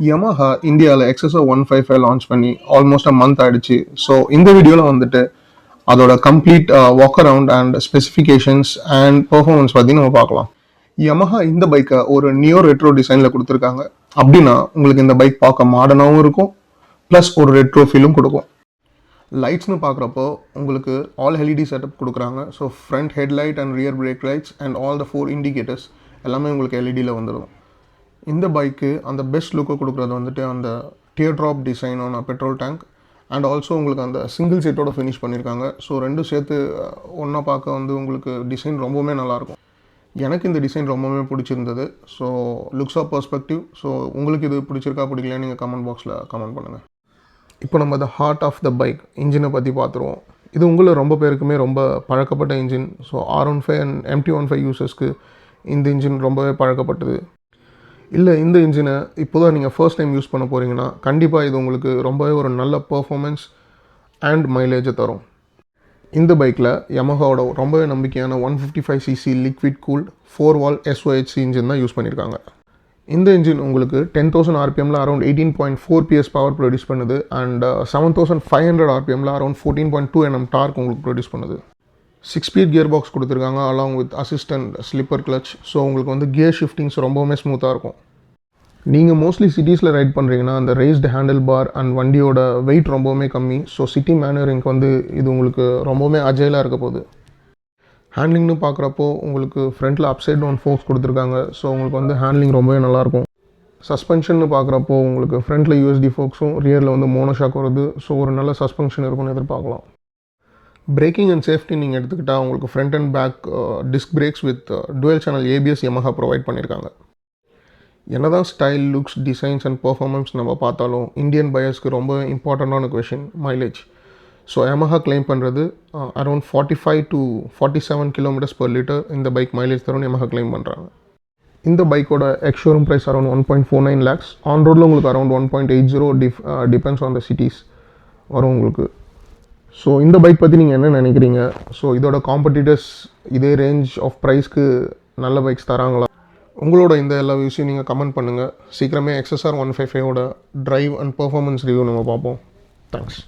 Yamaha இந்தியாவில் XSR 155 launch பண்ணி almost a month ஆயிடுச்சு. ஸோ இந்த வீடியோவில் வந்துட்டு அதோட complete walk around and specifications and performance பற்றி நம்ம பார்க்கலாம். Yamaha இந்த பைக்கை ஒரு நியோ ரெட்ரோ டிசைனில் கொடுத்துருக்காங்க. அப்படின்னா உங்களுக்கு இந்த பைக் பார்க்க மாடர்னாகவும் இருக்கும், ப்ளஸ் ஒரு ரெட்ரோ ஃபீலும் கொடுக்கும். லைட்ஸ்னு பார்க்குறப்போ உங்களுக்கு ஆல் எல்இடி செட்டப் கொடுக்குறாங்க. So front headlight and rear break lights and all the 4 indicators எல்லாமே உங்களுக்கு எல்இடியில் வந்துடும். இந்த பைக்கு அந்த பெஸ்ட் லுக்கை கொடுக்குறது வந்துட்டு அந்த டியர் ட்ராப் டிசைனான பெட்ரோல் டேங்க் அண்ட் ஆல்சோ உங்களுக்கு அந்த சிங்கிள் சீட்டோட ஃபினிஷ் பண்ணியிருக்காங்க. ஸோ ரெண்டும் சேர்த்து ஒன்றா பார்க்க வந்து உங்களுக்கு டிசைன் ரொம்பவுமே நல்லாயிருக்கும். எனக்கு இந்த டிசைன் ரொம்பவுமே பிடிச்சிருந்தது. So looks of perspective. So உங்களுக்கு இது பிடிச்சிருக்கா பிடிக்கலையா நீங்கள் கமெண்ட் பாக்ஸில் கமெண்ட் பண்ணுங்கள். இப்போ நம்ம the heart of the bike இன்ஜினை பற்றி பார்த்துருவோம். இது உங்களில் ரொம்ப பேருக்குமே ரொம்ப பழக்கப்பட்ட engine. So R15 and MT15 யூசர்ஸ்க்கு இந்த இன்ஜின் ரொம்பவே பழக்கப்பட்டது. இல்லை இந்த இன்ஜினை இப்போ தான் நீங்கள் ஃபர்ஸ்ட் டைம் யூஸ் பண்ண போகிறீங்கன்னா கண்டிப்பாக இது உங்களுக்கு ரொம்பவே ஒரு நல்ல பர்ஃபார்மன்ஸ் அண்ட் மைலேஜை தரும். இந்த பைக்கில் Yamahaவோட ரொம்பவே நம்பிக்கையான 155cc liquid cooled 4 valve SOHC engine தான் யூஸ் பண்ணியிருக்காங்க. இந்த இன்ஜின் உங்களுக்கு 10,000 RPMல அரௌண்ட் 18.4 PS பவர் ப்ரொடியூஸ் பண்ணுது அண்ட் 7,500 RPMல அரௌண்ட் 14.2 Nm டார்க் உங்களுக்கு ப்ரொடியூஸ் பண்ணுது. 6 ஸ்பீட் கியர் பாக்ஸ் கொடுத்துருக்காங்க along with assistant slipper clutch. So உங்களுக்கு வந்து கியர் ஷிஃப்டிங்ஸ் ரொம்பவுமே ஸ்மூத்தாக இருக்கும். நீங்கள் மோஸ்ட்லி சிட்டிஸில் ரைட் பண்ணுறீங்கன்னா அந்த ரேஸ்டு ஹேண்டில் பார் அண்ட் வண்டியோட வெயிட் ரொம்பவுமே கம்மி. ஸோ சிட்டி மேனுவரிங்க்கு வந்து இது உங்களுக்கு ரொம்பவுமே அஜைலாக இருக்க போகுது. ஹேண்ட்லிங்னு பார்க்குறப்போ உங்களுக்கு ஃப்ரண்ட்டில் அப்சைட் டவுன் ஃபோக்ஸ் கொடுத்துருக்காங்க. ஸோ உங்களுக்கு வந்து ஹேண்ட்லிங் ரொம்பவே நல்லாயிருக்கும். சஸ்பென்ஷன்னு பார்க்குறப்போ உங்களுக்கு ஃப்ரண்ட்டில் USD ஃபோக்ஸும் ரியரில் வந்து மோனோஷாக் வருது. ஸோ ஒரு நல்ல சஸ்பென்ஷன் இருக்கும்னு எதிர்பார்க்கலாம். பிரேக்கிங் அண்ட் சேஃப்டி நீங்கள் எடுத்துக்கிட்டால் உங்களுக்கு front and back disc brakes with dual channel ABS Yamaha provide பண்ணியிருக்காங்க. என்ன தான் style, looks, designs and performance நம்ம பார்த்தாலும் இந்தியன் பையர்ஸ்க்கு ரொம்ப இம்பார்ட்டண்ட்டான question mileage. So Yamaha claim பண்ணுறது அரௌண்ட் 45 to 47 km/L இந்த பைக் மைலேஜ் தரும்னு Yamaha கிளைம் பண்ணுறாங்க. இந்த பைக்கோட ex showroom price around 1.49 lakhs. On ரோடில் உங்களுக்கு around 1.80 depends on the cities வரும் உங்களுக்கு. ஸோ இந்த பைக் பற்றி நீங்கள் என்ன நினைக்கிறீங்க? ஸோ இதோட காம்படிட்டர்ஸ் இதே ரேஞ்ச் ஆஃப் ப்ரைஸ்க்கு நல்ல பைக்ஸ் தராங்களா? உங்களோட இந்த எல்லா விஷயம் நீங்கள் கமெண்ட் பண்ணுங்கள். சீக்கிரமே XSR 155ஓட ட்ரைவ் அண்ட் பர்ஃபார்மன்ஸ் ரிவ்யூ நம்ம பார்ப்போம். தேங்க்ஸ்.